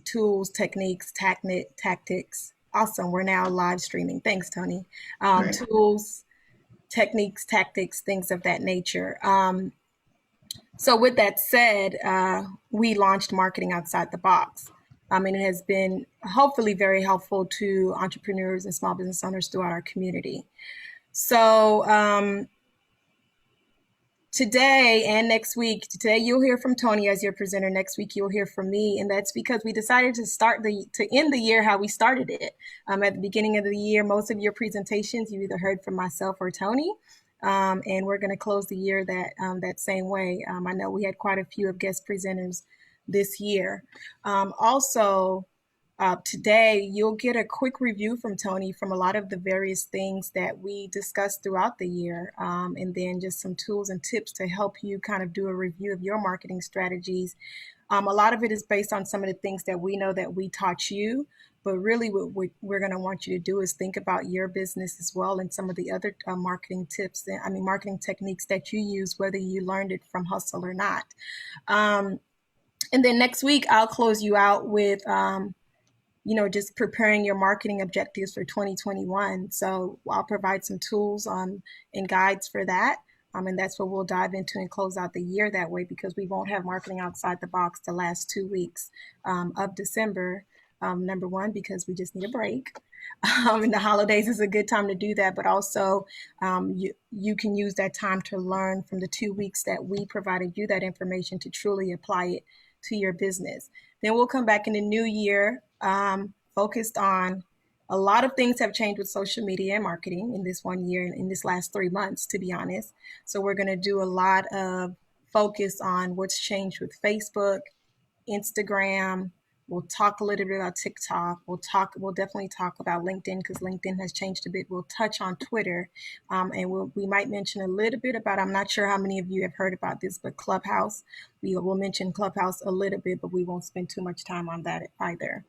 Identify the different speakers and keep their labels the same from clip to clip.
Speaker 1: tools, techniques, tactics. Awesome. We're now live streaming. Thanks, Toni.
Speaker 2: Right.
Speaker 1: Tools, techniques, tactics, things of that nature. So with that said, we launched Marketing Outside the Box. And it has been hopefully very helpful to entrepreneurs and small business owners throughout our community. So today and next week, today you'll hear from Toni as your presenter. Next week you'll hear from me, and that's because we decided to end the year how we started it. At the beginning of the year, most of your presentations you either heard from myself or Toni, and we're going to close the year that same way. I know we had quite a few of guest presenters this year. Today, you'll get a quick review from Toni from a lot of the various things that we discussed throughout the year, and then just some tools and tips to help you kind of do a review of your marketing strategies. A lot of it is based on some of the things that we know that we taught you, but really what we're going to want you to do is think about your business as well and some of the other marketing techniques that you use, whether you learned it from Hustle or not. And then next week, I'll close you out with just preparing your marketing objectives for 2021. So I'll provide some tools and guides for that. And that's what we'll dive into and close out the year that way, because we won't have Marketing Outside the Box the last 2 weeks of December. Number one, because we just need a break. And the holidays is a good time to do that. But also you can use that time to learn from the 2 weeks that we provided you that information to truly apply it to your business. Then we'll come back in the new year focused on a lot of things have changed with social media and marketing in this 1 year, in this last 3 months, to be honest. So we're going to do a lot of focus on what's changed with Facebook, Instagram. We'll talk a little bit about TikTok. We'll definitely talk about LinkedIn, because LinkedIn has changed a bit. We'll touch on Twitter, and we might mention a little bit about, I'm not sure how many of you have heard about this, but Clubhouse. We will mention Clubhouse a little bit, but we won't spend too much time on that either.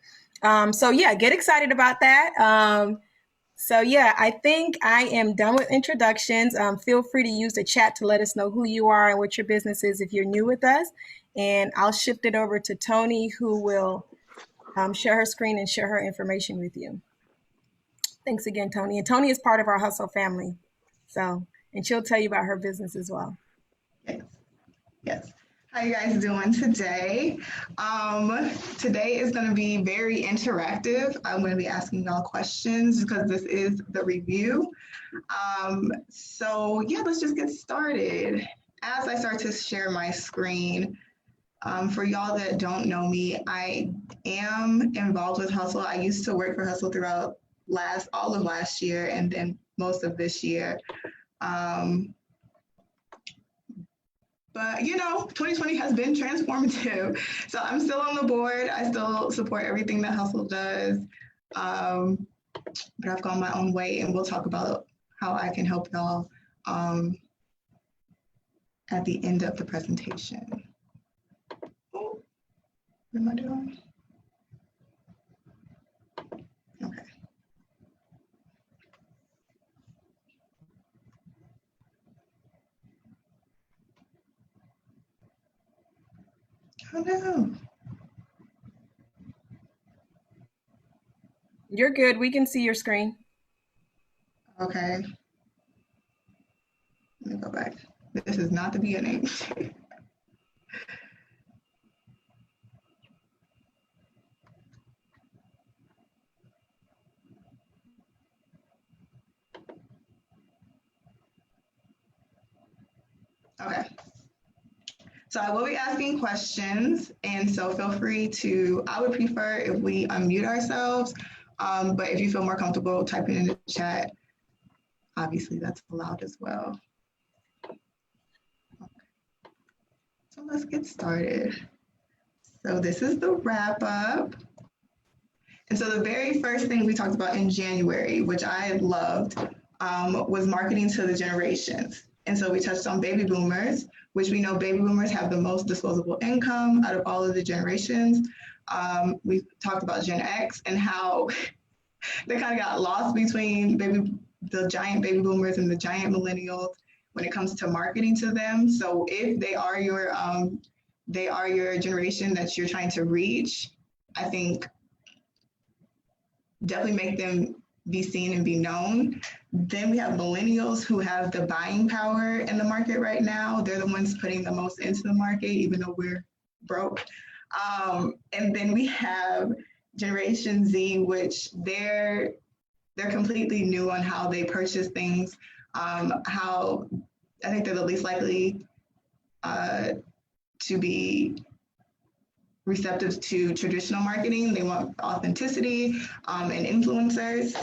Speaker 1: So yeah, get excited about that. I think I am done with introductions. Feel free to use the chat to let us know who you are and what your business is if you're new with us. And I'll shift it over to Toni, who will share her screen and share her information with you. Thanks again, Toni. And Toni is part of our Hustle family. And she'll tell you about her business as well.
Speaker 2: Yes. How you guys doing today? Today is going to be very interactive. I'm going to be asking y'all questions because this is the review. Let's just get started. As I start to share my screen, for y'all that don't know me, I am involved with Hustle. I used to work for Hustle throughout all of last year and then most of this year. But 2020 has been transformative. So I'm still on the board. I still support everything that Hustle does. But I've gone my own way, and we'll talk about how I can help y'all at the end of the presentation. Oh, what am I doing? Okay. Oh no.
Speaker 1: You're good. We can see your screen.
Speaker 2: Okay. Let me go back. This is not the beginning. Okay. So I will be asking questions, and so feel free to, I would prefer if we unmute ourselves, but if you feel more comfortable typing in the chat, obviously that's allowed as well. Okay. So let's get started. So this is the wrap up. And so the very first thing we talked about in January, which I loved, was marketing to the generations. And so we touched on baby boomers, which we know baby boomers have the most disposable income out of all of the generations. We talked about Gen X and how they kind of got lost between the giant baby boomers and the giant millennials when it comes to marketing to them. So if they are your generation that you're trying to reach, I think definitely make them be seen and be known. Then we have millennials who have the buying power in the market right now. They're the ones putting the most into the market, even though we're broke. And then we have Generation Z, which they're completely new on how they purchase things. How I think they're the least likely to be receptive to traditional marketing. They want authenticity and influencers.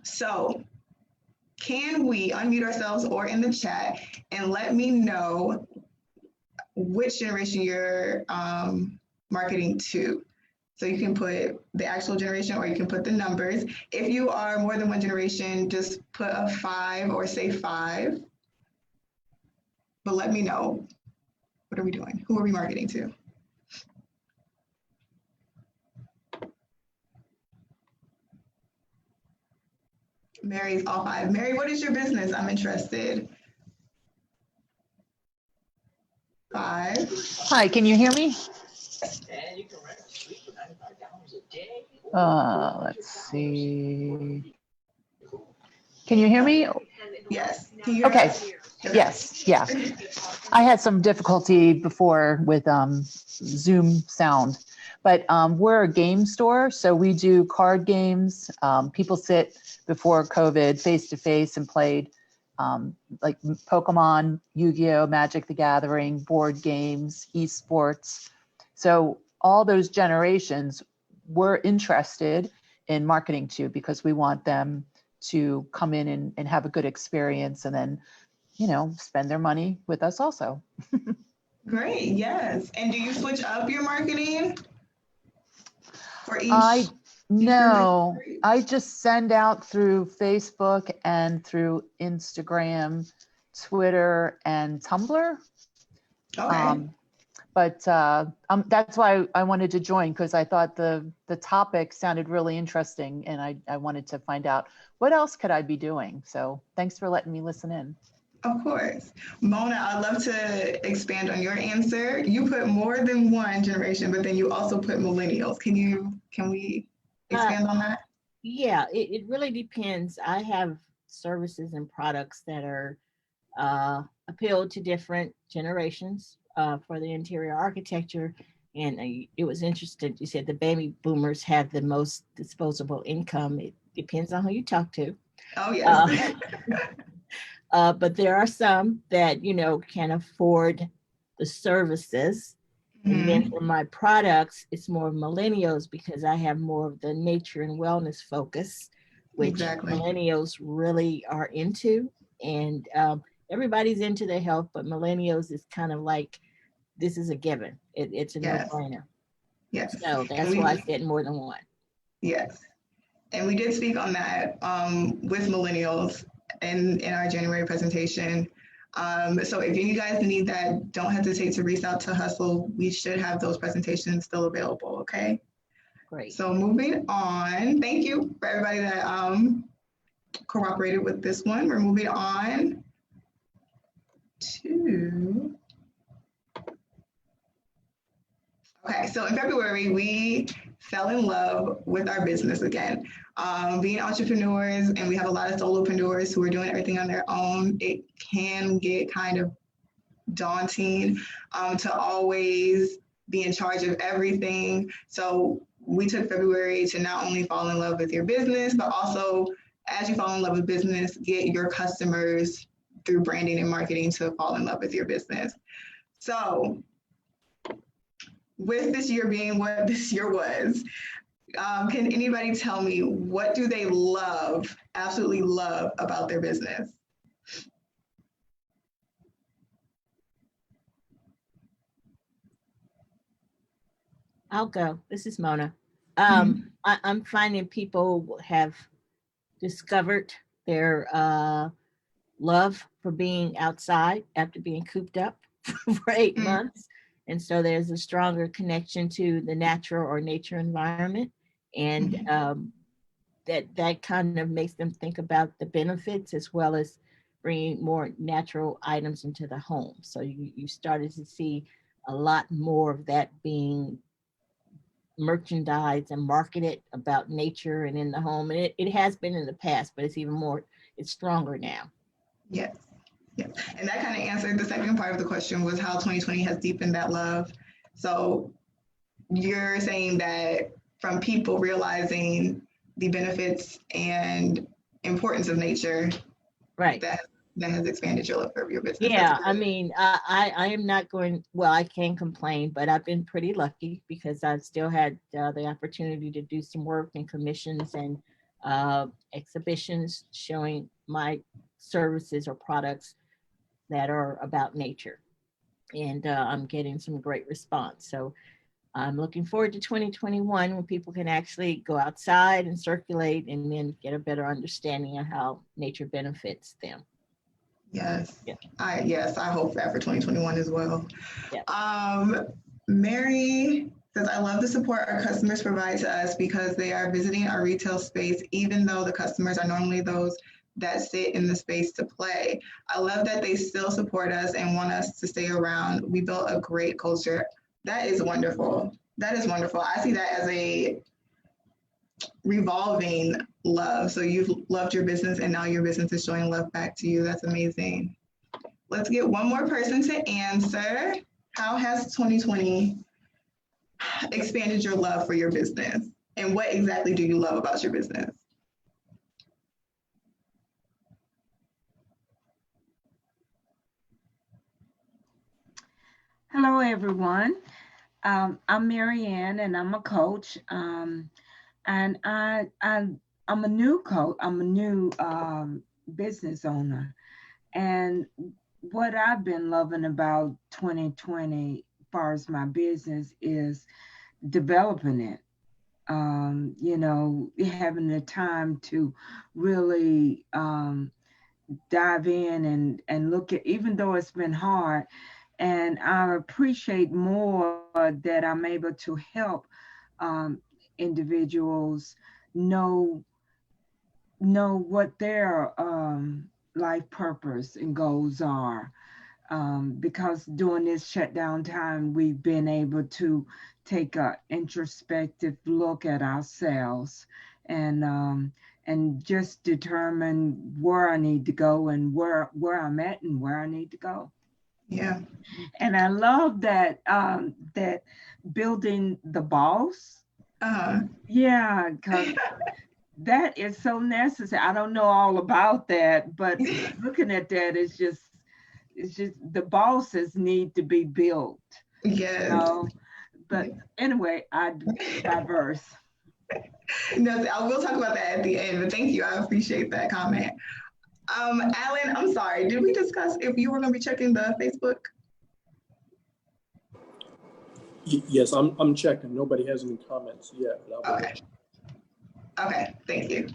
Speaker 2: So, can we unmute ourselves or in the chat and let me know which generation you're marketing to? So you can put the actual generation or you can put the numbers. If you are more than one generation, just put a 5 or say 5. But let me know, what are we doing? Who are we marketing to? Mary's all 5. Mary, what is your business? I'm interested. 5.
Speaker 3: Hi, can you hear me? Let's see. Can you hear me?
Speaker 2: Yes. Can you hear
Speaker 3: Okay.
Speaker 2: us?
Speaker 3: Yes. Yeah. I had some difficulty before with Zoom sound, but we're a game store, so we do card games. People sit before COVID face to face and played like Pokemon, Yu-Gi-Oh, Magic the Gathering, board games, esports. So all those generations we're interested in marketing to, because we want them to come in and have a good experience and then, you know, spend their money with us also.
Speaker 2: Great, yes. And do you switch up your marketing for each?
Speaker 3: No, I just send out through Facebook and through Instagram, Twitter, and Tumblr.
Speaker 2: Okay.
Speaker 3: But that's why I wanted to join, because I thought the topic sounded really interesting, and I wanted to find out what else could I be doing. So thanks for letting me listen in.
Speaker 2: Of course. Mona, I'd love to expand on your answer. You put more than one generation, but then you also put millennials. Can we expand on that?
Speaker 4: Yeah, it really depends. I have services and products that are appeal to different generations for the interior architecture. And it was interesting. You said the baby boomers have the most disposable income. It depends on who you talk to.
Speaker 2: Oh, yes.
Speaker 4: But there are some that, you know, can afford the services. And then for my products, it's more millennials, because I have more of the nature and wellness focus, which millennials really are into. And everybody's into their health, but millennials is kind of like, this is a given. It's a no-brainer.
Speaker 2: Yes.
Speaker 4: So that's why I said more than one.
Speaker 2: Yes. And we did speak on that with millennials in our January presentation. So if you guys need that, don't hesitate to reach out to Hustle. We should have those presentations still available, okay?
Speaker 4: Great.
Speaker 2: So moving on, thank you for everybody that cooperated with this one. We're moving on to, okay, so in February, we fell in love with our business again. Being entrepreneurs, and we have a lot of solopreneurs who are doing everything on their own, it can get kind of daunting to always be in charge of everything. So we took February to not only fall in love with your business, but also, as you fall in love with business, get your customers through branding and marketing to fall in love with your business. So with this year being what this year was, can anybody tell me, what do they love, absolutely love about their business?
Speaker 4: I'll go. This is Mona. I'm finding people have discovered their love for being outside after being cooped up for 8 months. And so there's a stronger connection to the natural or nature environment. And that kind of makes them think about the benefits, as well as bringing more natural items into the home. So you started to see a lot more of that being merchandise and market it about nature and in the home. And it has been in the past, but it's stronger now.
Speaker 2: Yes. Yes. And that kind of answered the second part of the question, was how 2020 has deepened that love. So you're saying that from people realizing the benefits and importance of nature,
Speaker 4: Right.
Speaker 2: that has expanded your love for your business.
Speaker 4: Yeah, I mean, I am not going, well, I can't complain, but I've been pretty lucky because I've still had the opportunity to do some work and commissions and exhibitions showing my services or products that are about nature. And I'm getting some great response. So I'm looking forward to 2021 when people can actually go outside and circulate and then get a better understanding of how nature benefits them.
Speaker 2: Yes.
Speaker 4: Yeah.
Speaker 2: I hope that for 2021 as well.
Speaker 4: Yeah.
Speaker 2: Mary says, I love the support our customers provide to us because they are visiting our retail space, even though the customers are normally those that sit in the space to play. I love that they still support us and want us to stay around. We built a great culture. That is wonderful. That is wonderful. I see that as a revolving love. So you've loved your business and now your business is showing love back to you. That's amazing. Let's get one more person to answer. How has 2020 expanded your love for your business? And what exactly do you love about your business?
Speaker 5: Hello, everyone. I'm Marianne, and I'm a coach. And I'm a new coach. I'm a new business owner. And what I've been loving about 2020, as far as my business, is developing it. Having the time to really dive in and look at, even though it's been hard. And I appreciate more that I'm able to help individuals know what their life purpose and goals are. Because during this shutdown time, we've been able to take an introspective look at ourselves and just determine where I need to go and where I'm at and where I need to go.
Speaker 2: Yeah.
Speaker 5: And I love that that building the boss. Yeah, because that is so necessary. I don't know all about that, but looking at that is just the bosses need to be built.
Speaker 2: Yes.
Speaker 5: But anyway, I diverse.
Speaker 2: No, I will talk about that at the end, but thank you. I appreciate that comment. Alan, I'm sorry. Did we discuss if you were going to be checking the Facebook?
Speaker 6: Yes, I'm checking. Nobody has any comments yet.
Speaker 2: Okay. Okay, thank you.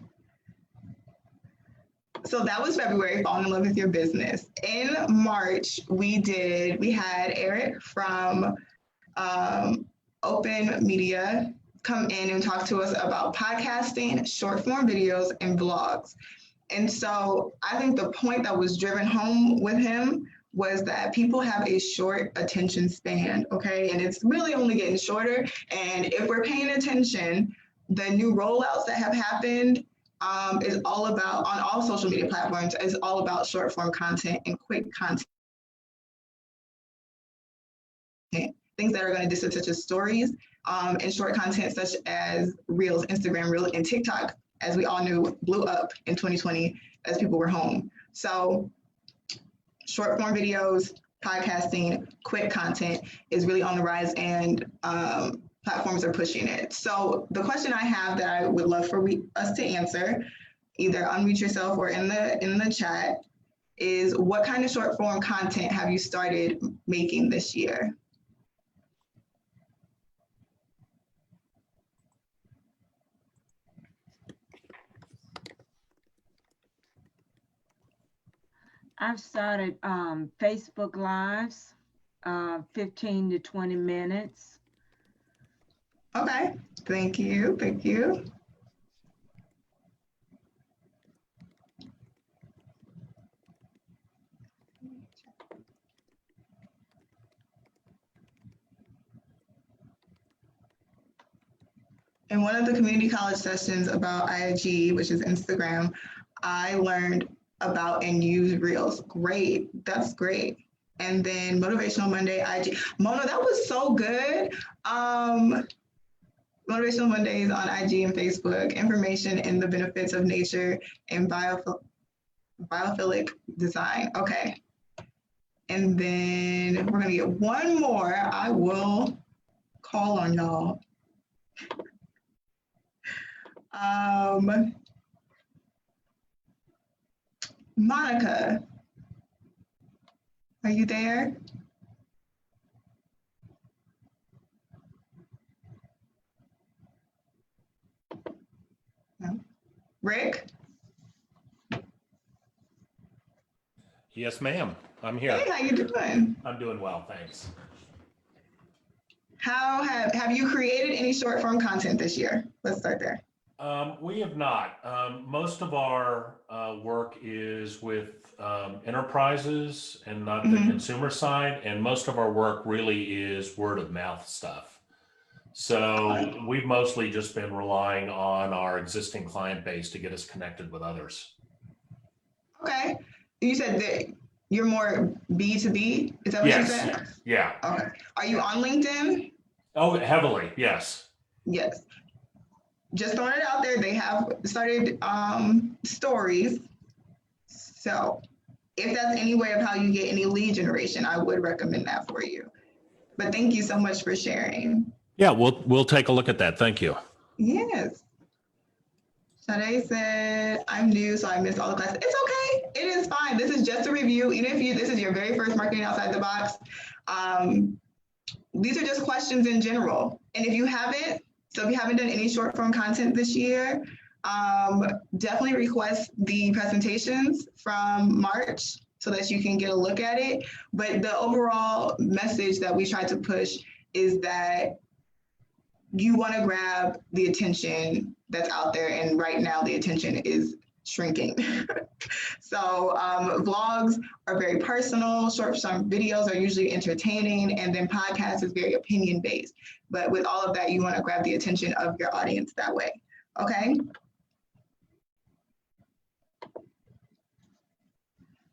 Speaker 2: So that was February, Falling in Love with Your Business. In March, we had Eric from Open Media come in and talk to us about podcasting, short form videos, and vlogs. And so I think the point that was driven home with him was that people have a short attention span, okay? And it's really only getting shorter. And if we're paying attention, the new rollouts that have happened is all about, on all social media platforms, is all about short form content and quick content. Things that are going to distance, such as stories and short content such as Reels, Instagram Reels, and TikTok, as we all knew, blew up in 2020 as people were home. So short form videos, podcasting, quick content is really on the rise, and platforms are pushing it. So the question I have that I would love for us to answer, either unmute yourself or in the chat, is what kind of short form content have you started making this year?
Speaker 5: I've started Facebook Lives, 15 to 20 minutes.
Speaker 2: Okay, thank you, thank you. In one of the community college sessions about IG, which is Instagram, I learned about and use Reels. Great, that's great. And then Motivational Monday, IG. Mona, that was so good. Motivational Mondays on IG and Facebook, information in the benefits of nature and biophilic design. Okay. And then we're gonna get one more. I will call on y'all. Monica, are you there? No. Rick?
Speaker 7: Yes, ma'am. I'm here.
Speaker 2: Hey, how you doing?
Speaker 7: I'm doing well, thanks.
Speaker 2: How have you created any short form content this year? Let's start there.
Speaker 7: We have not. Most of our work is with enterprises and not the consumer side, and most of our work really is word of mouth stuff. So we've mostly just been relying on our existing client base to get us connected with others.
Speaker 2: Okay. You said that you're more B2B. Is that what you said?
Speaker 7: Yeah.
Speaker 2: Okay. Are you on LinkedIn?
Speaker 7: Oh, heavily, yes.
Speaker 2: Yes. Just throwing it out there, they have started stories. So if that's any way of how you get any lead generation, I would recommend that for you. But thank you so much for sharing.
Speaker 7: Yeah, we'll take a look at that. Thank you.
Speaker 2: Yes. Sade said, I'm new, so I missed all the classes. It's okay. It is fine. This is just a review. Even if this is your very first marketing outside the box, these are just questions in general. And if you haven't done any short form content this year, definitely request the presentations from March so that you can get a look at it. But the overall message that we try to push is that you want to grab the attention that's out there, and right now the attention is shrinking. So vlogs are very personal, short-form videos are usually entertaining, and then podcast is very opinion-based. But with all of that, you want to grab the attention of your audience that way, okay?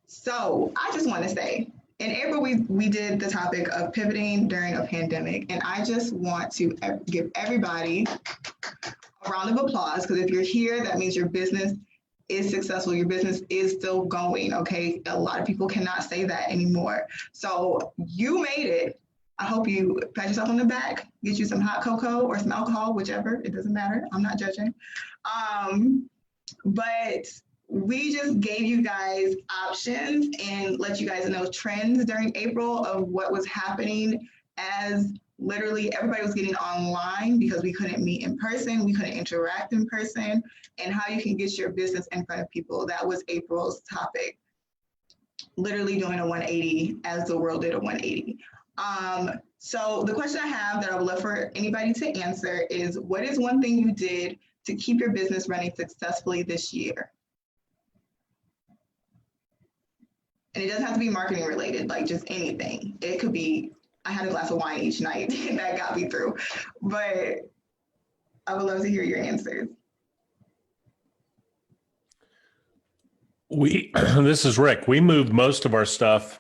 Speaker 2: So I just want to say, in April, we did the topic of pivoting during a pandemic, and I just want to give everybody a round of applause, because if you're here, that means your business is successful. Your business is still going, okay? A lot of people cannot say that anymore. So you made it. I hope you pat yourself on the back, get you some hot cocoa or some alcohol, whichever, it doesn't matter. I'm not judging. But we just gave you guys options and let you guys know trends during April of what was happening, as literally everybody was getting online because we couldn't meet in person, we couldn't interact in person, and how you can get your business in front of people. That was April's topic. Literally doing a 180 as the world did a 180. So the question I have that I would love for anybody to answer is, what is one thing you did to keep your business running successfully this year? And it doesn't have to be marketing related, like just anything. It could be, I had a glass of wine each night and that got me through. But I would love to hear your answers.
Speaker 7: This is Rick. We moved most of our stuff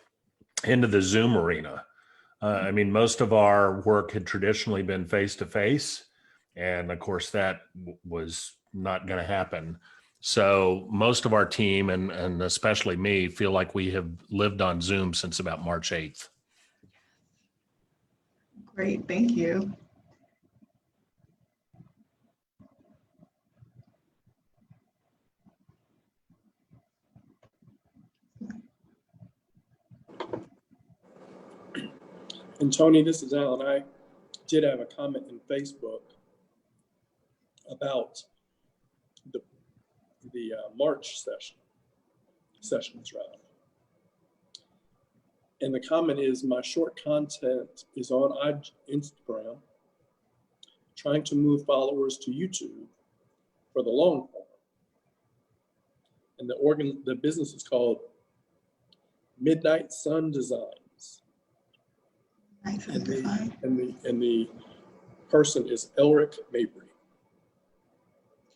Speaker 7: into the Zoom arena. I mean, most of our work had traditionally been face-to-face, and of course that was not going to happen. So most of our team, and especially me, feel like we have lived on Zoom since about March 8th.
Speaker 2: Great, thank you.
Speaker 6: And Toni, this is Alan. I did have a comment in Facebook about the March sessions rather. And the comment is, my short content is on Instagram, trying to move followers to YouTube for the long form. And the business is called Midnight Sun Designs.
Speaker 2: Nice
Speaker 6: and the person is Elric Mabry.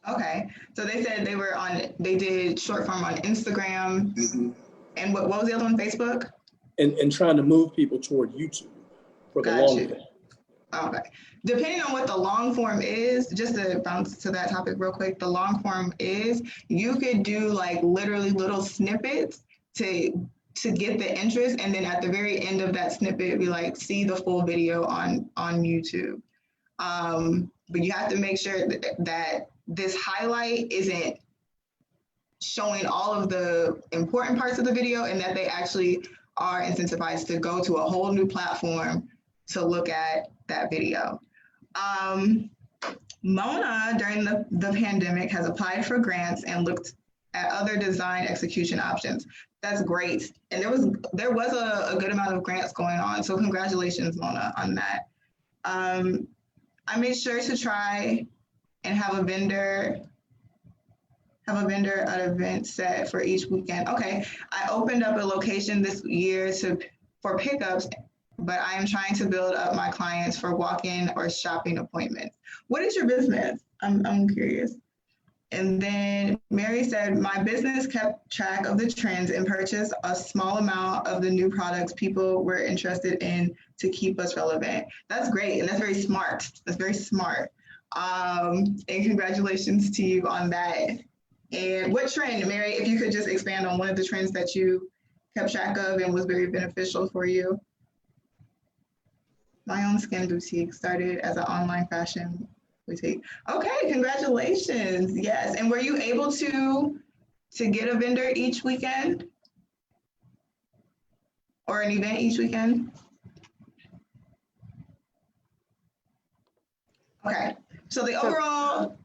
Speaker 2: Okay. So they said they did short form on Instagram. And what was the other one? Facebook?
Speaker 6: And trying to move people toward YouTube for the
Speaker 2: Got
Speaker 6: long
Speaker 2: you.
Speaker 6: form.
Speaker 2: Okay. Depending on what the long form is, just to bounce to that topic real quick, the long form is you could do like literally little snippets to get the interest, and then at the very end of that snippet, be like, see the full video on YouTube. But you have to make sure that this highlight isn't showing all of the important parts of the video, and that they actually are incentivized to go to a whole new platform to look at that video. Mona, during the pandemic, has applied for grants and looked at other design execution options. That's great. And there was a good amount of grants going on. So congratulations, Mona, on that. I made sure to try and have a vendor at event set for each weekend. Okay, I opened up a location this year for pickups, but I am trying to build up my clients for walk-in or shopping appointments. What is your business? I'm curious. And then Mary said, my business kept track of the trends and purchased a small amount of the new products people were interested in to keep us relevant. That's great, and that's very smart. That's very smart. And congratulations to you on that. And what trend, Mary, if you could just expand on one of the trends that you kept track of and was very beneficial for you? My Own Skin Boutique started as an online fashion boutique. Okay, congratulations. Yes, and were you able to get a vendor each weekend? Or an event each weekend? Okay, so the overall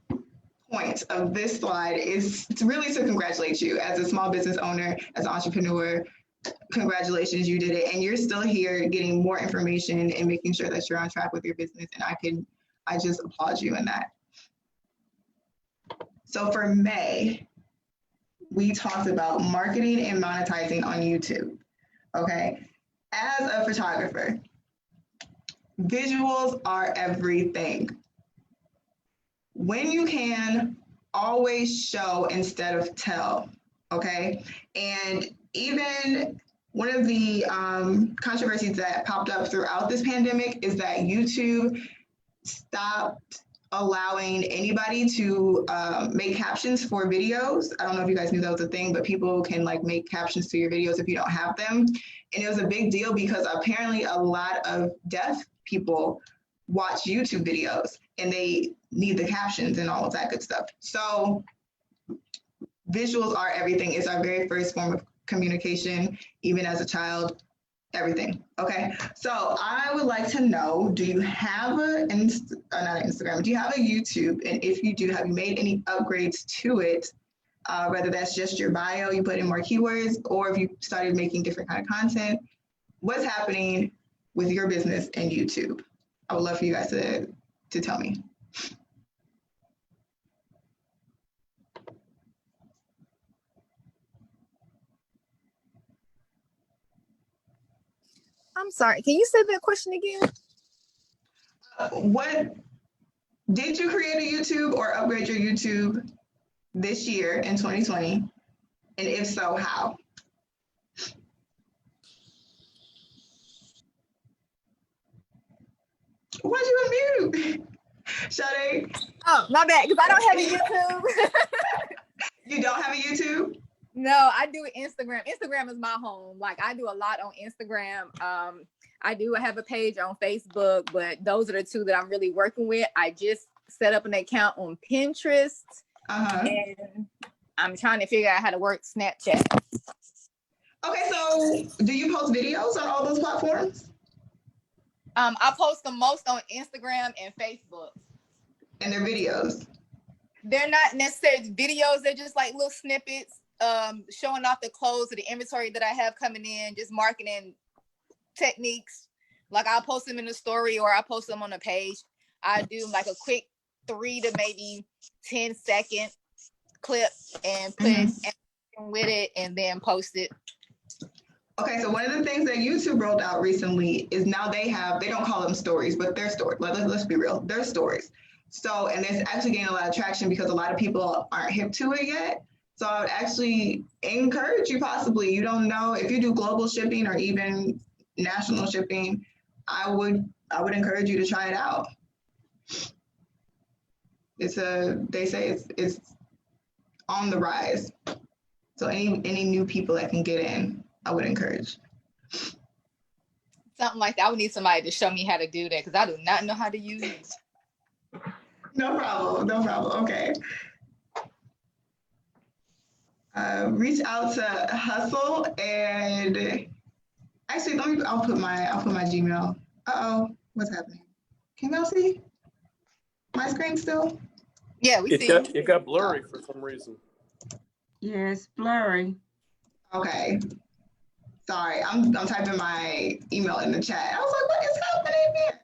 Speaker 2: point of this slide is really to congratulate you as a small business owner, as an entrepreneur. Congratulations, you did it, and you're still here getting more information and making sure that you're on track with your business, and I just applaud you in that. So for May, we talked about marketing and monetizing on YouTube. Okay, as a photographer, visuals are everything. When you can, always show instead of tell, okay? And even one of the controversies that popped up throughout this pandemic is that YouTube stopped allowing anybody to make captions for videos. I don't know if you guys knew that was a thing, but people can like make captions to your videos if you don't have them. And it was a big deal because apparently a lot of deaf people watch YouTube videos and they need the captions and all of that good stuff. So visuals are everything. It's our very first form of communication, even as a child, everything. Okay, so I would like to know, do you have not an Instagram, do you have a YouTube? And if you do, have you made any upgrades to it? Whether that's just your bio, you put in more keywords, or if you started making different kind of content. What's happening with your business and YouTube? I would love for you guys to tell me.
Speaker 1: I'm sorry, can you say that question again?
Speaker 2: What did you create a YouTube or upgrade your YouTube this year in 2020? And if so, how? Why'd you unmute? Sade?
Speaker 8: Oh, my bad, because I don't have a YouTube.
Speaker 2: You don't have a YouTube?
Speaker 8: No, I do Instagram. Instagram is my home. Like I do a lot on Instagram. I do have a page on Facebook, but those are the two that I'm really working with. I just set up an account on Pinterest, and I'm trying to figure out how to work Snapchat.
Speaker 2: Okay, so do you post videos on all those platforms?
Speaker 8: I post the most on Instagram and Facebook.
Speaker 2: And they're videos?
Speaker 8: They're not necessarily videos. They're just like little snippets, showing off the clothes or the inventory that I have coming in, just marketing techniques. Like I'll post them in the story or I'll post them on the page. I do like a quick 3 to maybe 10-second clip and put it with it and then post it.
Speaker 2: Okay, so one of the things that YouTube rolled out recently is now they don't call them stories, but they're stories. Let's be real, they're stories. So, and it's actually getting a lot of traction because a lot of people aren't hip to it yet. So I would actually encourage you, possibly, you don't know, if you do global shipping or even national shipping, I would encourage you to try it out. They say it's on the rise. So any new people that can get in, I would encourage.
Speaker 8: Something like that. I would need somebody to show me how to do that because I do not know how to use it.
Speaker 2: No problem. Okay. Reach out to Hustle, and actually I'll put my Gmail. What's happening? Can y'all see my screen still?
Speaker 8: Yeah, we see.
Speaker 6: It got blurry for some reason.
Speaker 5: Yeah, it's blurry.
Speaker 2: Okay. Sorry, I'm typing my email in the chat. I was like, what is happening here?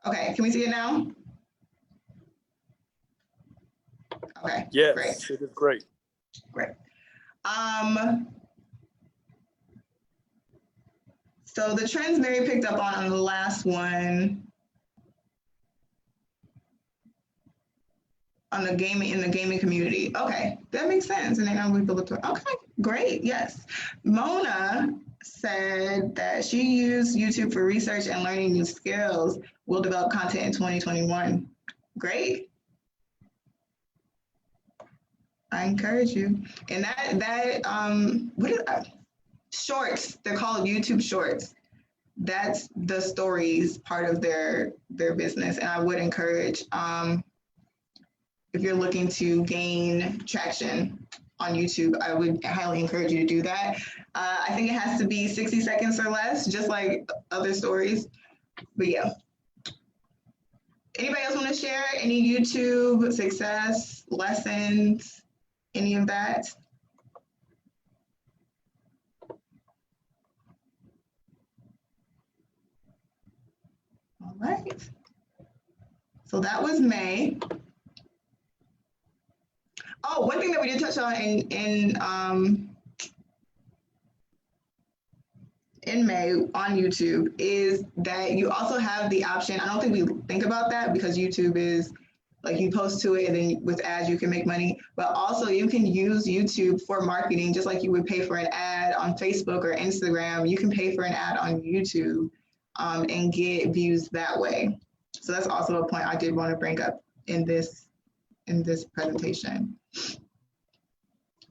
Speaker 2: Okay, can we see it now? Okay.
Speaker 6: Yes,
Speaker 2: Great.
Speaker 6: it is great.
Speaker 2: Great. So the trends Mary picked up on the last one, in the gaming community. Okay, that makes sense. And then we look to, okay, great, yes. Mona said that she used YouTube for research and learning new skills. Will develop content in 2021. Great. I encourage you. And what is that? Shorts, they're called YouTube Shorts. That's the stories part of their business. And I would encourage, if you're looking to gain traction on YouTube, I would highly encourage you to do that. I think it has to be 60 seconds or less, just like other stories. But yeah. Anybody else want to share any YouTube success lessons, any of that? All right. So that was May. Oh, one thing that we did touch on in May on YouTube is that you also have the option. I don't think we think about that because YouTube is like you post to it and then with ads you can make money, but also you can use YouTube for marketing just like you would pay for an ad on Facebook or Instagram. You can pay for an ad on YouTube and get views that way. So that's also a point I did want to bring up in this presentation.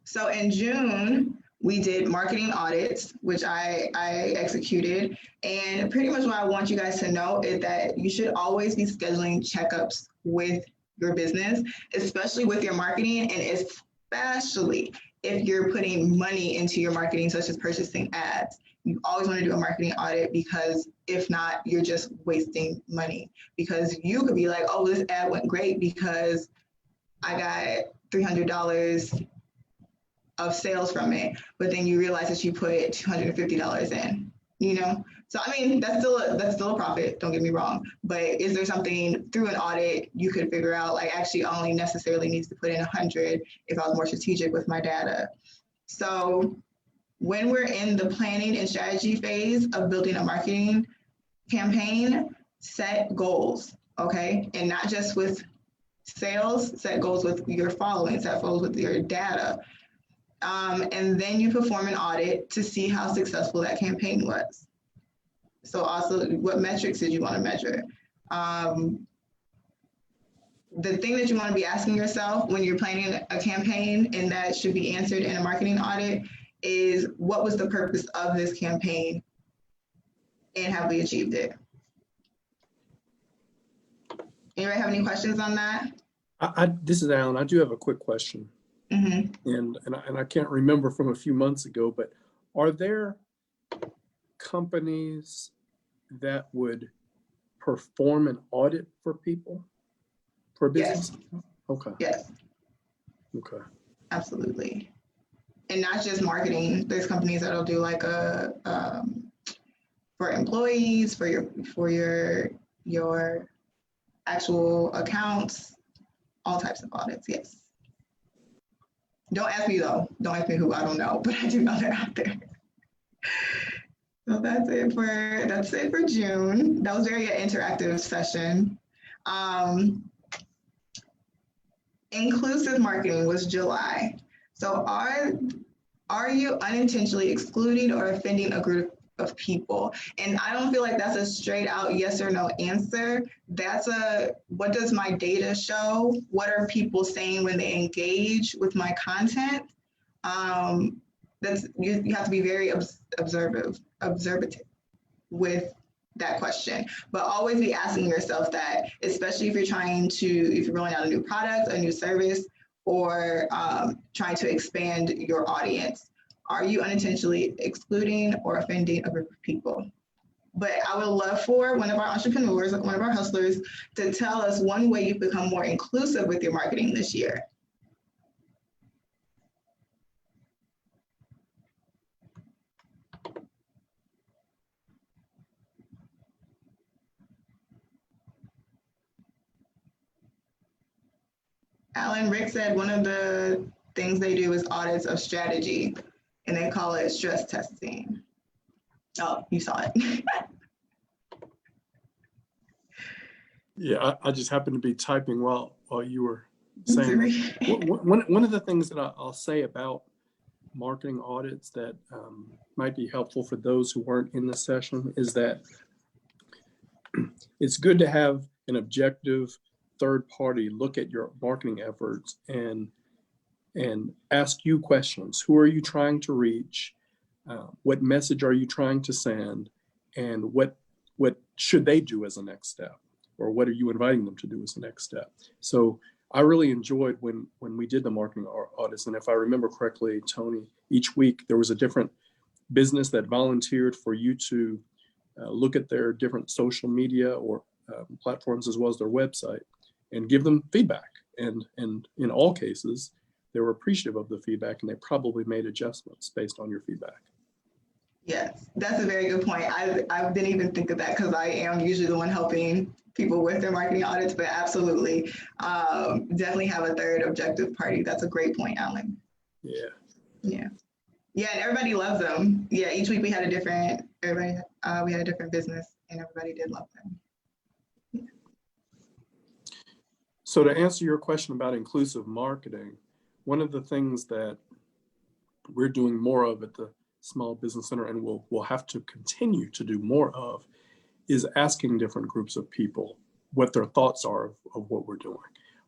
Speaker 2: So in June, we did marketing audits, which I executed. And pretty much what I want you guys to know is that you should always be scheduling checkups with your business, especially with your marketing, and especially if you're putting money into your marketing, such as purchasing ads. You always want to do a marketing audit because if not, you're just wasting money. Because you could be like, oh, this ad went great because I got $300 of sales from it, but then you realize that you put $250 in, you know? So, I mean, that's still a profit, don't get me wrong, but is there something through an audit you could figure out, like actually I only necessarily needs to put in 100 if I was more strategic with my data. So when we're in the planning and strategy phase of building a marketing campaign, set goals, okay? And not just with sales, set goals with your following, set goals with your data. And then you perform an audit to see how successful that campaign was. So also, what metrics did you want to measure? The thing that you want to be asking yourself when you're planning a campaign, and that should be answered in a marketing audit, is what was the purpose of this campaign and have we achieved it? Anybody have any questions on that?
Speaker 6: This is Alan. I do have a quick question.
Speaker 2: Mm-hmm.
Speaker 6: And I can't remember from a few months ago, but are there companies that would perform an audit for people, for business?
Speaker 2: Yes.
Speaker 6: Okay.
Speaker 2: Yes.
Speaker 6: Okay.
Speaker 2: Absolutely. And not just marketing. There's companies that'll do like a for employees, for your actual accounts, all types of audits. Yes. Don't ask me though. Don't ask me who. I don't know, but I do know they're out there. So that's it for June. That was very interactive session. Inclusive marketing was July. So are you unintentionally excluding or offending a group of people? And I don't feel like that's a straight out yes or no answer. That's what does my data show? What are people saying when they engage with my content? You have to be very observative with that question, but always be asking yourself that, especially if you're rolling out a new product, a new service, or trying to expand your audience. Are you unintentionally excluding or offending a group of people? But I would love for one of our entrepreneurs, one of our hustlers, to tell us one way you've become more inclusive with your marketing this year. Alan Rick said one of the things they do is audits of strategy, and they call it stress testing. Oh, you saw it.
Speaker 6: Yeah, I just happened to be typing while you were saying that. One of the things that I'll say about marketing audits that might be helpful for those who weren't in the session is that it's good to have an objective third party look at your marketing efforts and ask you questions. Who are you trying to reach? What message are you trying to send? And what should they do as a next step? Or what are you inviting them to do as the next step? So I really enjoyed when we did the marketing audits. And if I remember correctly, Toni, each week there was a different business that volunteered for you to look at their different social media or platforms as well as their website and give them feedback. And in all cases, they were appreciative of the feedback and they probably made adjustments based on your feedback.
Speaker 2: Yes, that's a very good point. I didn't even think of that because I am usually the one helping people with their marketing audits, but absolutely, definitely have a third objective party. That's a great point, Alan.
Speaker 6: Yeah.
Speaker 2: Yeah, and everybody loves them. Yeah, each week we had a different business, and everybody did love them. Yeah.
Speaker 6: So to answer your question about inclusive marketing, one of the things that we're doing more of at the Small Business Center, and we'll have to continue to do more of, is asking different groups of people what their thoughts are of what we're doing.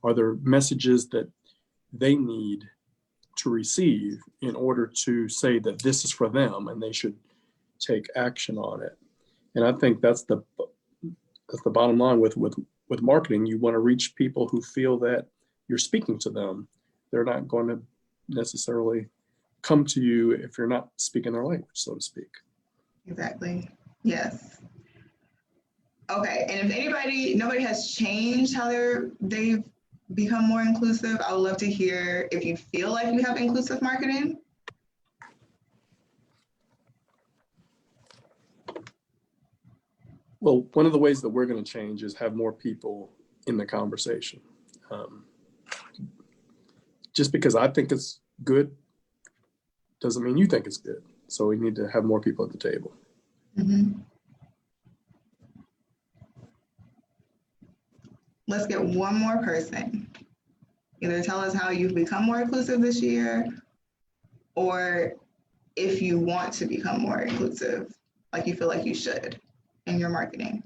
Speaker 6: Are there messages that they need to receive in order to say that this is for them and they should take action on it? And I think that's the bottom line with marketing. You want to reach people who feel that you're speaking to them. They're not going to necessarily come to you if you're not speaking their language, so to speak.
Speaker 2: Exactly. Yes. Okay. And if nobody has changed how they've become more inclusive, I would love to hear if you feel like you have inclusive marketing.
Speaker 6: Well, one of the ways that we're going to change is have more people in the conversation. Just because I think it's good doesn't mean you think it's good. So we need to have more people at the table.
Speaker 2: Mm-hmm. Let's get one more person. Either tell us how you've become more inclusive this year, or if you want to become more inclusive, like you feel like you should in your marketing.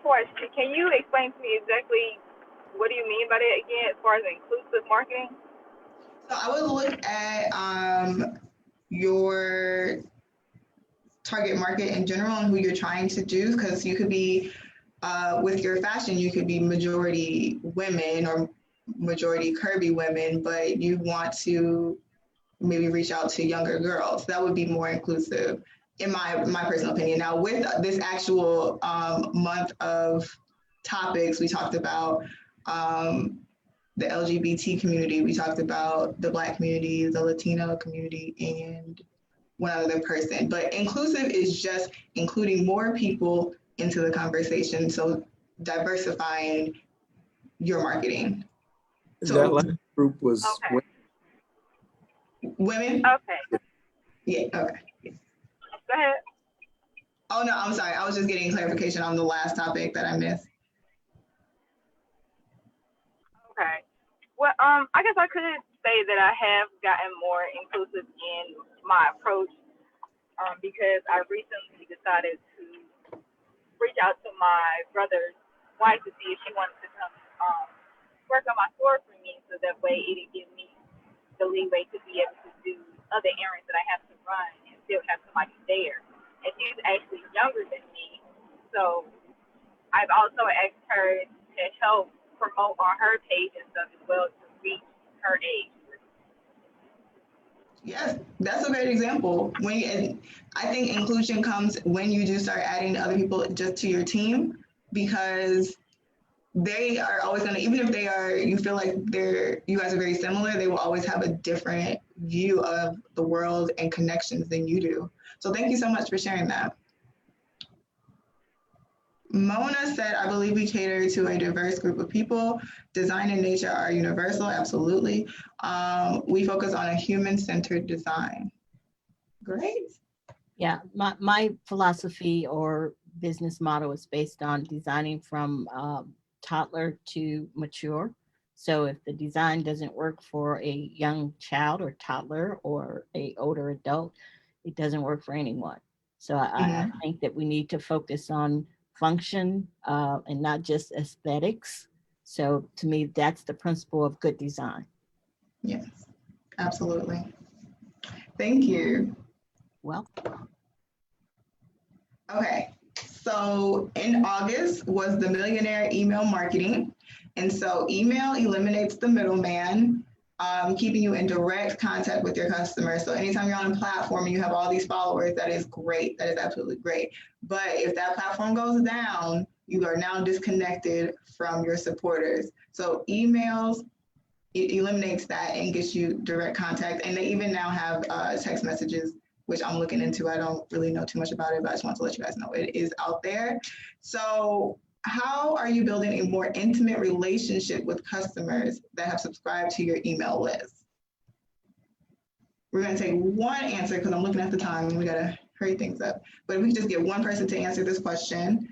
Speaker 9: Question, can you explain to me exactly what do you mean by that again as far as inclusive marketing?
Speaker 2: So I would look at your target market in general and who you're trying to do, because you could be with your fashion, you could be majority women or majority curvy women, but you want to maybe reach out to younger girls. That would be more inclusive in my personal opinion. Now with this actual month of topics, we talked about the LGBT community, we talked about the Black community, the Latino community, and one other person. But inclusive is just including more people into the conversation, so diversifying your marketing. So
Speaker 6: that last group was
Speaker 9: okay.
Speaker 2: Women?
Speaker 9: Okay.
Speaker 2: Yeah, okay.
Speaker 9: Go ahead.
Speaker 2: Oh, no, I'm sorry. I was just getting clarification on the last topic that I missed.
Speaker 9: Okay. Well, I guess I could say that I have gotten more inclusive in my approach, because I recently decided to reach out to my brother's wife to see if she wanted to come work on my store for me, so that way it'd give me the leeway to be able to do other errands that I have to run and still have somebody there. And she's actually younger than me, so I've also asked her to help promote on her page and stuff as well to reach her age.
Speaker 2: Yes, that's a great example. And I think inclusion comes when you do start adding other people just to your team, because they are always going to, even if you feel like you guys are very similar, they will always have a different view of the world and connections than you do. So thank you so much for sharing that. Mona said, I believe we cater to a diverse group of people. Design and nature are universal, absolutely. We focus on a human-centered design. Great.
Speaker 4: Yeah, my philosophy or business model is based on designing from toddler to mature. So if the design doesn't work for a young child or toddler or a older adult, it doesn't work for anyone. So I think that we need to focus on function and not just aesthetics. So to me, that's the principle of good design.
Speaker 2: Yes, absolutely. Thank you.
Speaker 4: Well,
Speaker 2: okay. So in August was the Millionaire Email Marketing. And so email eliminates the middleman, keeping you in direct contact with your customers. So anytime you're on a platform and you have all these followers, that is great. That is absolutely great. But if that platform goes down, you are now disconnected from your supporters. So emails, it eliminates that and gets you direct contact. And they even now have text messages, which I'm looking into. I don't really know too much about it, but I just want to let you guys know it is out there. So how are you building a more intimate relationship with customers that have subscribed to your email list? We're going to take one answer because I'm looking at the time and we got to hurry things up. But if we could just get one person to answer this question.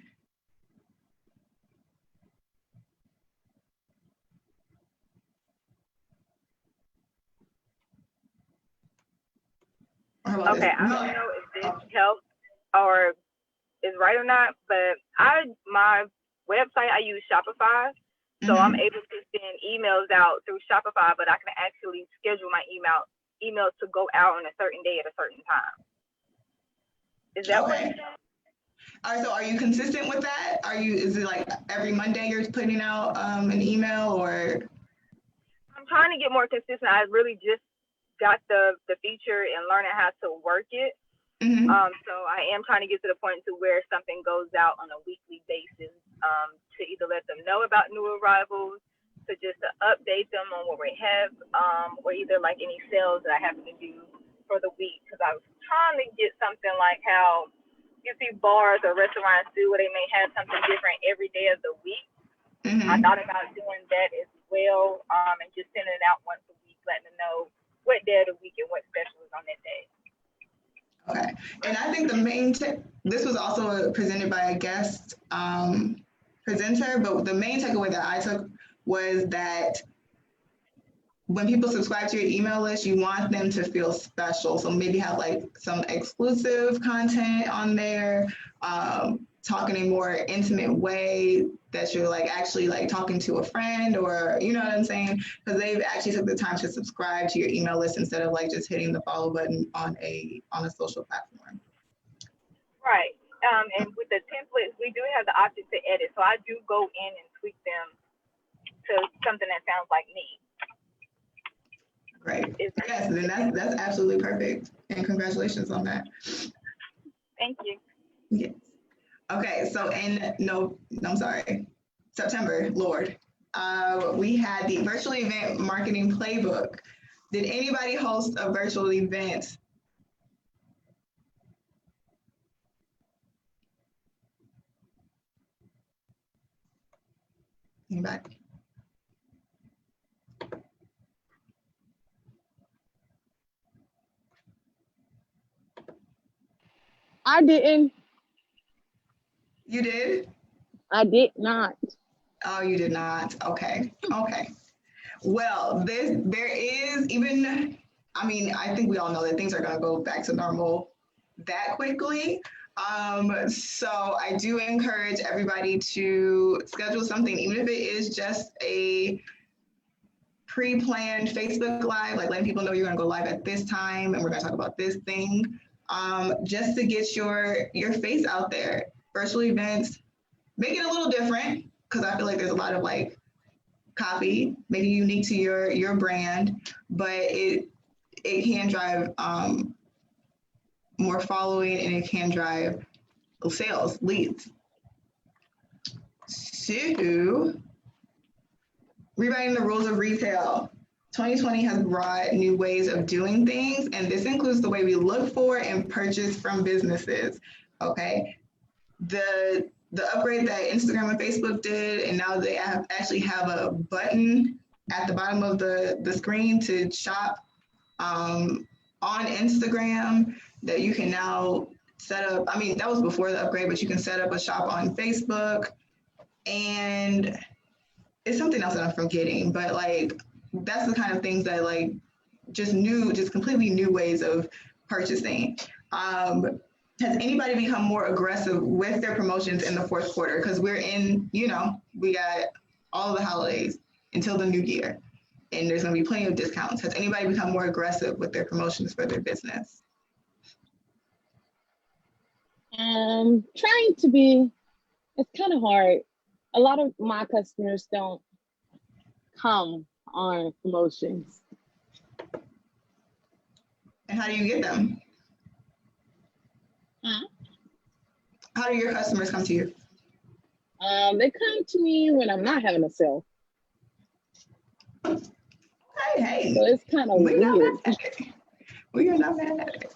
Speaker 9: Okay, I don't know if this helps or is right or not, but my website, I use Shopify. So I'm able to send emails out through Shopify, but I can actually schedule my emails to go out on a certain day at a certain time. Is that what you said?
Speaker 2: All right, so are you consistent with that? Is it like every Monday you're putting out an email, or?
Speaker 9: I'm trying to get more consistent. I really just got the feature and learning how to work it. So I am trying to get to the point to where something goes out on a weekly basis, to either let them know about new arrivals, to just to update them on what we have, or either like any sales that I happen to do for the week. Because I was trying to get something like how you see bars or restaurants do, where they may have something different every day of the week. I thought about doing that as well, and just sending it out once a week, letting them know what day of the week and what special is on that day.
Speaker 2: Okay, and I think the main this was also presented by a guest presenter, but the main takeaway that I took was that when people subscribe to your email list, you want them to feel special. So maybe have like some exclusive content on there, talk in a more intimate way that you're like actually like talking to a friend, or you know what I'm saying? Because they've actually took the time to subscribe to your email list instead of like just hitting the follow button on a social platform.
Speaker 9: Right. And with the templates, we do have the option to edit. So I do go in and tweak them to something that sounds like me.
Speaker 2: Great. Yes, then that's absolutely perfect. And congratulations on that.
Speaker 9: Thank you.
Speaker 2: Yes. Okay, so September, Lord, we had the virtual event marketing playbook. Did anybody host a virtual event? Anybody?
Speaker 10: I didn't.
Speaker 2: You did?
Speaker 10: I did not.
Speaker 2: Oh, you did not. Okay. Okay. Well, there is even, I mean, I think we all know that things are going to go back to normal that quickly. So I do encourage everybody to schedule something, even if it is just a pre-planned Facebook Live, like letting people know you're going to go live at this time and we're going to talk about this thing, just to get your face out there. Virtual events, make it a little different, because I feel like there's a lot of like copy, make it unique to your brand, but it can drive more following, and it can drive sales, leads. So, rewriting the rules of retail. 2020 has brought new ways of doing things, and this includes the way we look for and purchase from businesses. Okay, the upgrade that Instagram and Facebook did, and now they actually have a button at the bottom of the screen to shop on Instagram that you can now set up. I mean, that was before the upgrade, but you can set up a shop on Facebook, and it's something else that I'm forgetting, but like that's the kind of things that like just completely new ways of purchasing. Has anybody become more aggressive with their promotions in the fourth quarter? Because we're in, we got all the holidays until the new year, and there's going to be plenty of discounts. Has anybody become more aggressive with their promotions for their business?
Speaker 10: Trying to be. It's kind of hard. A lot of my customers don't come on promotions.
Speaker 2: And how do you get them? How do your customers come to you?
Speaker 10: They come to me when I'm not having a sale.
Speaker 2: Hey.
Speaker 10: So it's kind of weird.
Speaker 2: We are not mad at it.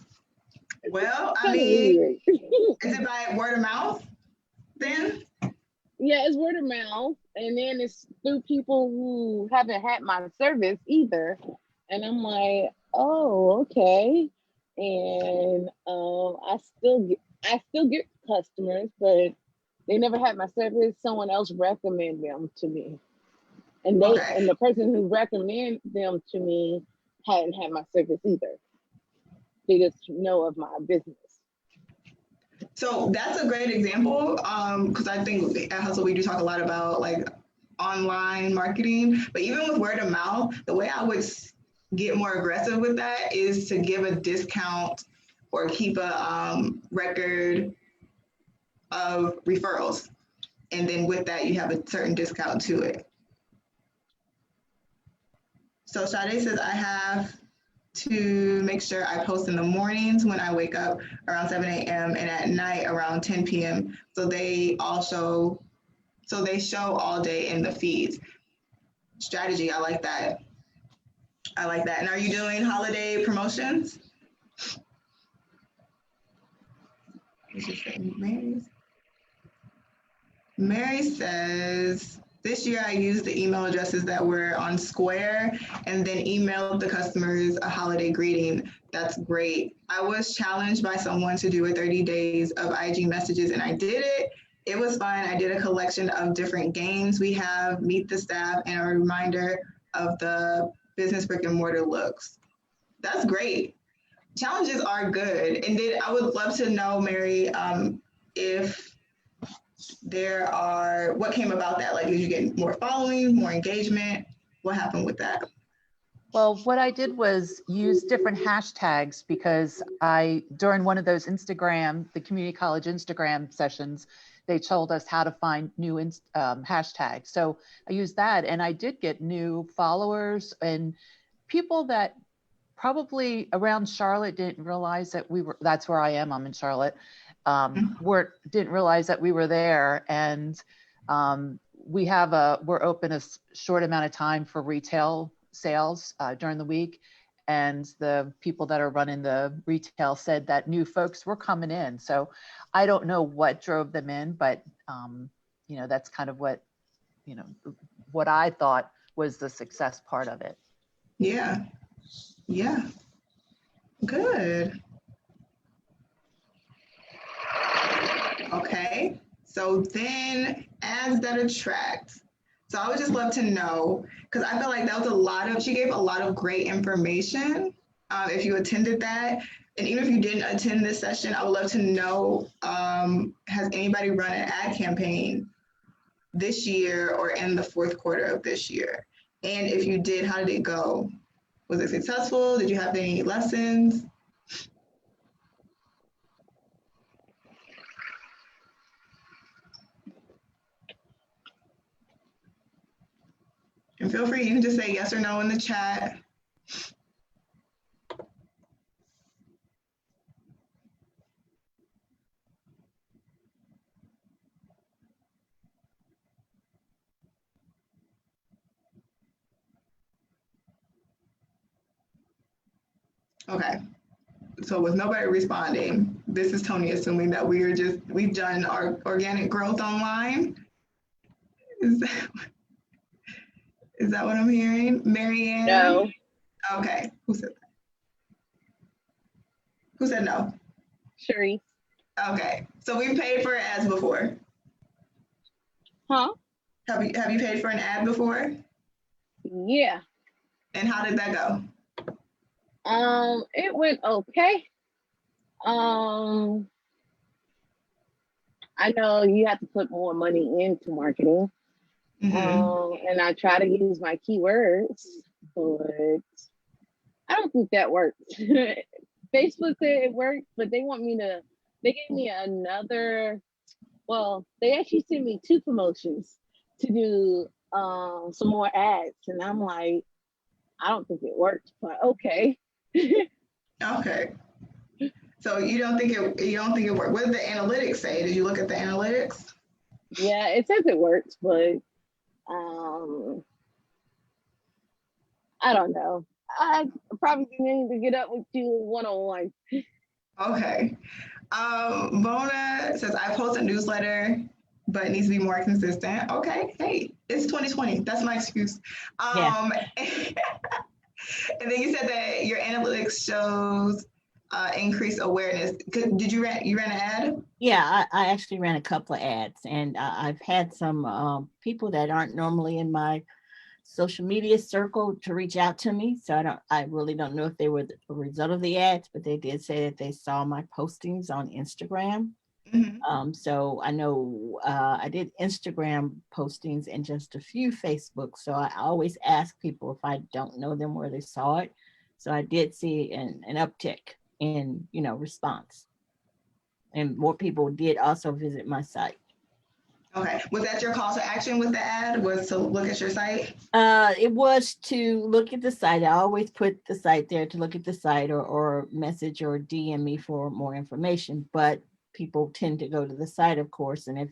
Speaker 2: Well, I mean, is it by word of mouth then?
Speaker 10: Yeah, it's word of mouth. And then it's through people who haven't had my service either. And I'm like, oh, okay. And I still get customers, but they never had my service. Someone else recommended them to me. And and the person who recommended them to me hadn't had my service either. They just know of my business.
Speaker 2: So that's a great example, because I think at Hustle we do talk a lot about like online marketing, but even with word of mouth, the way I would get more aggressive with that is to give a discount or keep a record of referrals, and then with that you have a certain discount to it. So Sade says, I have to make sure I post in the mornings when I wake up around 7 a.m. and at night around 10 p.m. So they show all day in the feeds. Strategy, I like that. And are you doing holiday promotions? Mary says, this year I used the email addresses that were on Square and then emailed the customers a holiday greeting. That's great. I was challenged by someone to do a 30 days of IG messages, and I did it. It was fun. I did a collection of different games we have, meet the staff, and a reminder of the business brick and mortar looks. That's great. Challenges are good. And then I would love to know, Mary, if what came about that? Like, did you get more following, more engagement? What happened with that?
Speaker 3: Well, what I did was use different hashtags, because during one of those the community college Instagram sessions, they told us how to find new hashtags. So I used that, and I did get new followers and people that probably around Charlotte didn't realize that that's where I am. I'm in Charlotte. Didn't realize that we were there, and we're open a short amount of time for retail sales during the week, and the people that are running the retail said that new folks were coming in. So I don't know what drove them in, but that's kind of what I thought was the success part of it.
Speaker 2: Yeah good. Okay, so then ads that attract. So I would just love to know, because I feel like that was a lot of, she gave a lot of great information. If you attended that, and even if you didn't attend this session, I would love to know, has anybody run an ad campaign this year or in the fourth quarter of this year? And if you did, how did it go? Was it successful? Did you have any lessons? And feel free, you can just say yes or no in the chat. Okay, so with nobody responding, this is Toni assuming that we've done our organic growth online. Is that what I'm hearing? Marianne?
Speaker 10: No.
Speaker 2: Okay, who said that? Who said no?
Speaker 10: Sharice.
Speaker 2: Okay, so we've paid for ads before.
Speaker 10: Huh?
Speaker 2: Have you paid for an ad before?
Speaker 10: Yeah.
Speaker 2: And how did that go?
Speaker 10: It went okay. I know you have to put more money into marketing. And I try to use my keywords, but I don't think that works. Facebook said it worked, but they gave me another, well, they actually sent me 2 promotions to do some more ads. And I'm like, I don't think it worked, but okay.
Speaker 2: Okay. So you don't think it worked. What did the analytics say? Did you look at the analytics?
Speaker 10: Yeah, it says it works, but I don't know. I probably need to get up with you one-on-one.
Speaker 2: Okay. Mona says, I post a newsletter, but it needs to be more consistent. Okay. Hey, it's 2020. That's my excuse.
Speaker 4: Yeah.
Speaker 2: And then you said that your analytics shows increased awareness. Did you ran an ad?
Speaker 4: Yeah, I actually ran a couple of ads, and I've had some people that aren't normally in my social media circle to reach out to me. So I really don't know if they were a result of the ads, but they did say that they saw my postings on Instagram. So I know I did Instagram postings and just a few Facebook. So I always ask people if I don't know them where they saw it. So I did see an uptick in, response. And more people did also visit my site.
Speaker 2: Okay. Was that your call to action with the ad? Was to look at your site?
Speaker 4: It was to look at the site. I always put the site there to look at the site or message or DM me for more information. But people tend to go to the site, of course. And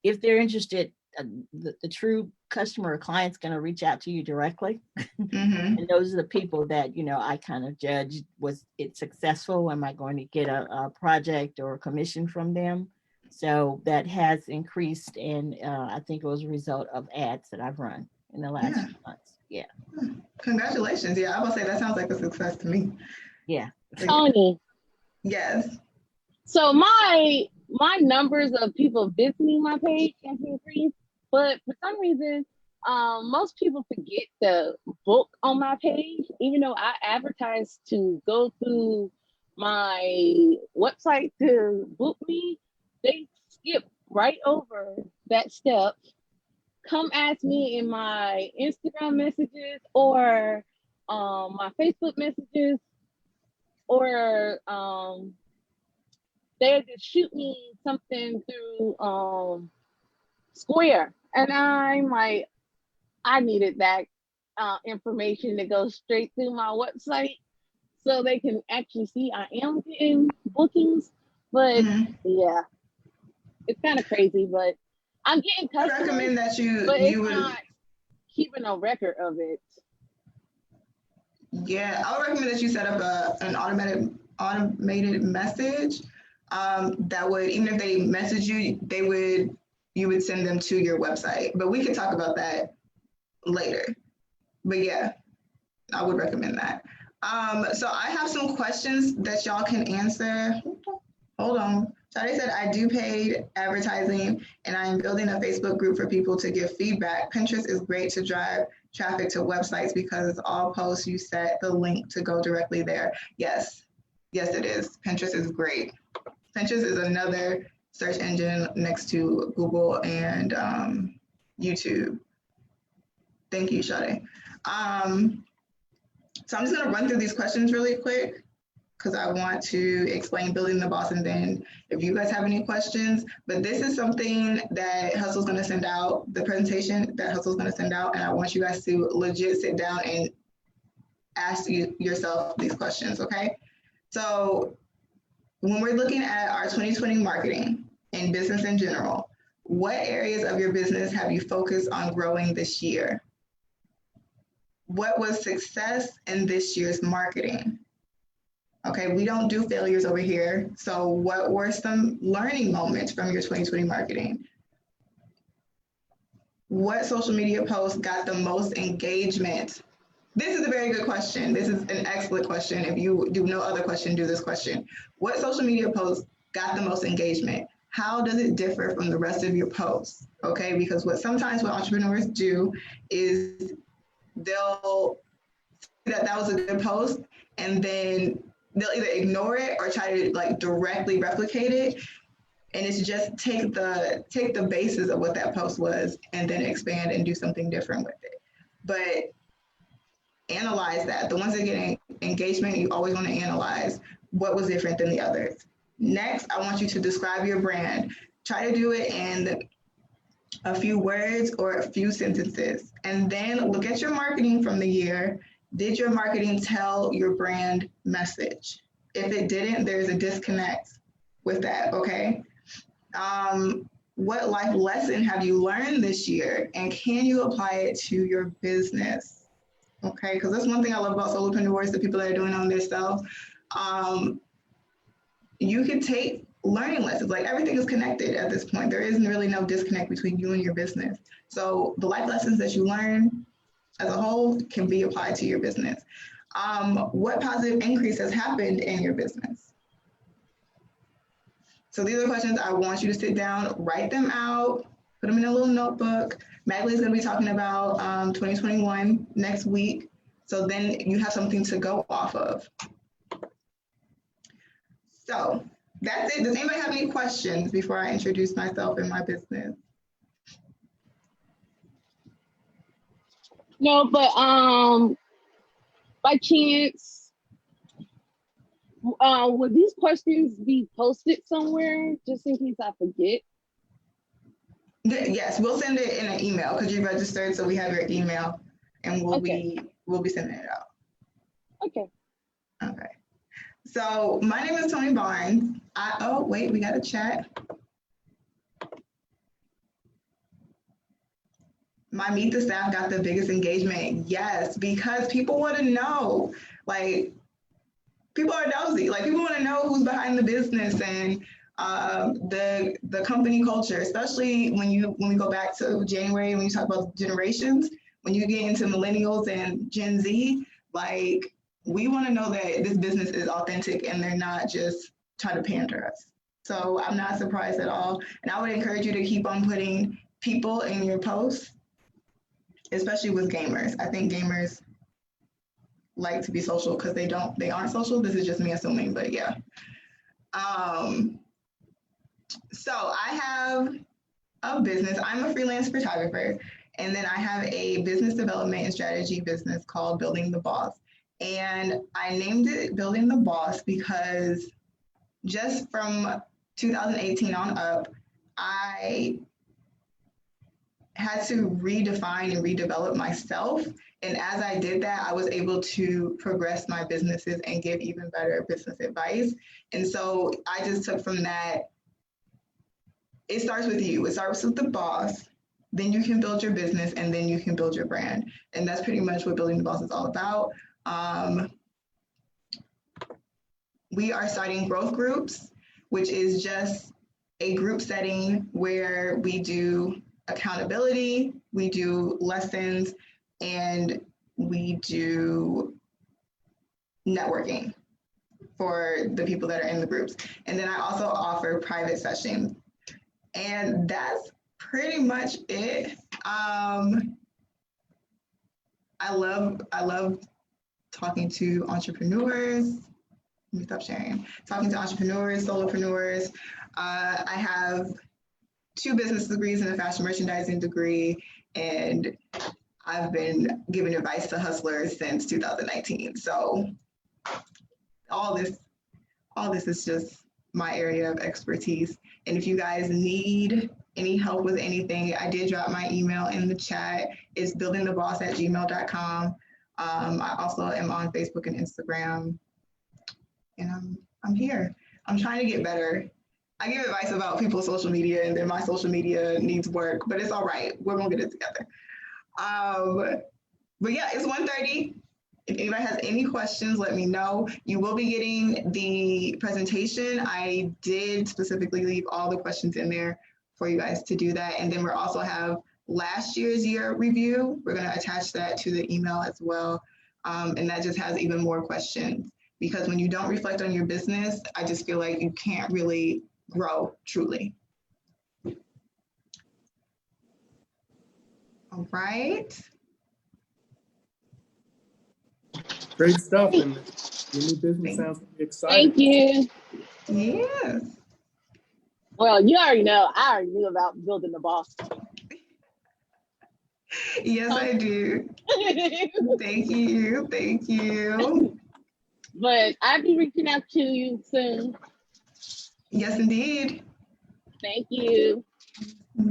Speaker 4: if they're interested, the true customer or client's going to reach out to you directly. And those are the people that, I kind of judge, was it successful? Am I going to get a project or a commission from them? So that has increased. And I think it was a result of ads that I've run in the last few months. Yeah.
Speaker 2: Congratulations. Yeah, I will say that sounds like a success to me.
Speaker 4: Yeah.
Speaker 10: Toni.
Speaker 2: Yes.
Speaker 10: So my numbers of people visiting my page has increased, but for some reason, most people forget to book on my page. Even though I advertise to go through my website to book me, they skip right over that step. Come ask me in my Instagram messages or my Facebook messages, or they just shoot me something through Square. And I'm like, I needed that information to go straight through my website so they can actually see I am getting bookings. But yeah, it's kind of crazy, but I'm getting customers. I recommend that you would not keeping a record of it.
Speaker 2: Yeah, I would recommend that you set up an automated message that would, even if they message you, you would send them to your website. But we can talk about that later. But yeah, I would recommend that. So I have some questions that y'all can answer. Hold on. Shadi said, I do paid advertising and I am building a Facebook group for people to give feedback. Pinterest is great to drive traffic to websites because all posts you set the link to go directly there. Yes, yes, it is. Pinterest is great. Pinterest is another search engine next to Google and YouTube. Thank you, Shadi. So I'm just going to run through these questions really quick because I want to explain building the boss, and then if you guys have any questions. But this is something that Hustle's going to send out, the presentation that Hustle's going to send out, and I want you guys to legit sit down and ask yourself these questions, okay? So when we're looking at our 2020 marketing and business in general, what areas of your business have you focused on growing this year? What was success in this year's marketing? Okay, we don't do failures over here. So what were some learning moments from your 2020 marketing? What social media posts got the most engagement? This is a very good question. This is an excellent question. If you do no other question, do this question. What social media posts got the most engagement? How does it differ from the rest of your posts? Okay, because sometimes what entrepreneurs do is they'll see that was a good post, and then they'll either ignore it or try to like directly replicate it. And it's just take the basis of what that post was and then expand and do something different with it. But analyze that. The ones that get engagement, you always want to analyze what was different than the others. Next, I want you to describe your brand. Try to do it in a few words or a few sentences. And then look at your marketing from the year. Did your marketing tell your brand message? If it didn't, there's a disconnect with that, okay? What life lesson have you learned this year, and can you apply it to your business? Okay, because that's one thing I love about solopreneurs, the people that are doing it on themselves. You can take learning lessons, like everything is connected at this point. There isn't really no disconnect between you and your business. So the life lessons that you learn as a whole can be applied to your business. What positive increase has happened in your business? So these are questions I want you to sit down, write them out, put them in a little notebook. Magley's going to be talking about 2021 next week. So then you have something to go off of. So that's it. Does anybody have any questions before I introduce myself and my business?
Speaker 10: No, but by chance, would these questions be posted somewhere just in case I forget?
Speaker 2: Yes, we'll send it in an email because you registered, so we have your email, and we'll be sending it out.
Speaker 10: Okay.
Speaker 2: Okay. So my name is Toni Barnes. Oh wait, we got a chat. My Meet the Staff got the biggest engagement. Yes, because people want to know, like, people are nosy. Like, people want to know who's behind the business and the company culture, especially when we go back to January, when you talk about generations, when you get into millennials and Gen Z, like, we want to know that this business is authentic and they're not just trying to pander us. So I'm not surprised at all. And I would encourage you to keep on putting people in your posts, especially with gamers. I think gamers like to be social because they aren't social. This is just me assuming, but yeah. So I have a business. I'm a freelance photographer, and then I have a business development and strategy business called Building the Boss. And I named it Building the Boss because just from 2018 on up, I had to redefine and redevelop myself. And as I did that, I was able to progress my businesses and give even better business advice. And so I just took from that, it starts with you. It starts with the boss. Then you can build your business, and then you can build your brand. And that's pretty much what Building the Boss is all about. We are starting growth groups, which is just a group setting where we do accountability, we do lessons, and we do networking. for the people that are in the groups. And then I also offer private sessions. And that's pretty much it. I love talking to entrepreneurs. Let me stop sharing. Talking to entrepreneurs, solopreneurs. I have 2 business degrees and a fashion merchandising degree, and I've been giving advice to hustlers since 2019. So all this is just my area of expertise. And if you guys need any help with anything, I did drop my email in the chat. It's buildingtheboss@gmail.com. I also am on Facebook and Instagram, and I'm here. I'm trying to get better. I give advice about people's social media, and then my social media needs work, but it's all right. We're gonna get it together. But yeah, it's 1:30. If anybody has any questions, let me know. You will be getting the presentation. I did specifically leave all the questions in there for you guys to do that. And then we also have last year's year review. We're going to attach that to the email as well. And that just has even more questions, because when you don't reflect on your business, I just feel like you can't really grow truly. All right.
Speaker 6: Great stuff. And your new business sounds exciting.
Speaker 10: Thank you.
Speaker 2: Yes.
Speaker 10: Well, you already know. I already knew about building the boss.
Speaker 2: Yes, I do. Thank you. Thank you.
Speaker 10: But I'll be reaching out to you soon.
Speaker 2: Yes, indeed.
Speaker 10: Thank you.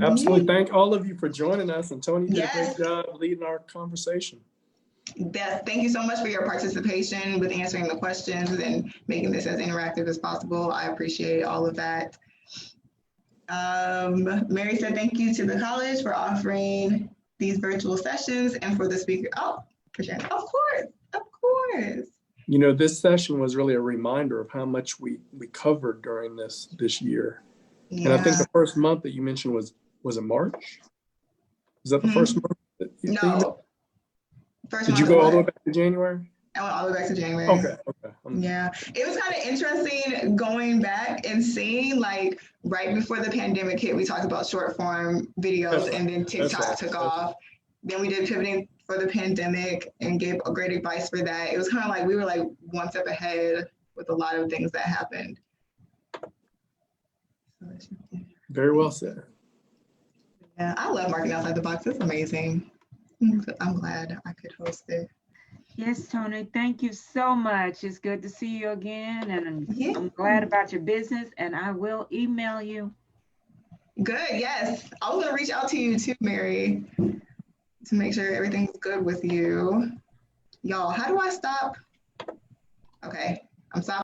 Speaker 6: Absolutely. Thank all of you for joining us. And Toni did
Speaker 2: Yes.
Speaker 6: a great job leading our conversation.
Speaker 2: Beth, thank you so much for your participation with answering the questions and making this as interactive as possible. I appreciate all of that. Mary said thank you to the college for offering these virtual sessions and for the speaker. Oh, for sharing. Of course, of course.
Speaker 6: You know, this session was really a reminder of how much we covered during this year.
Speaker 2: Yeah.
Speaker 6: And I think the first month that you mentioned was it March? Is that the first month?
Speaker 2: No. First
Speaker 6: Did you go all the way back to January?
Speaker 2: I went all the way back to January.
Speaker 6: Okay.
Speaker 2: Yeah, it was kind of interesting going back and seeing, like, right before the pandemic hit, we talked about short form videos, and then TikTok took off. Then we did pivoting for the pandemic and gave a great advice for that. It was kind of like we were like one step ahead with a lot of things that happened.
Speaker 6: Very well said.
Speaker 2: Yeah, I love marketing outside the box. It's amazing. I'm glad I could host it.
Speaker 5: Yes, Toni, thank you so much. It's good to see you again, and
Speaker 2: Yeah.
Speaker 5: I'm glad about your business, and I will email you.
Speaker 2: Good, yes. I was gonna reach out to you too, Mary, to make sure everything's good with you. Y'all, how do I stop? Okay, I'm stopping.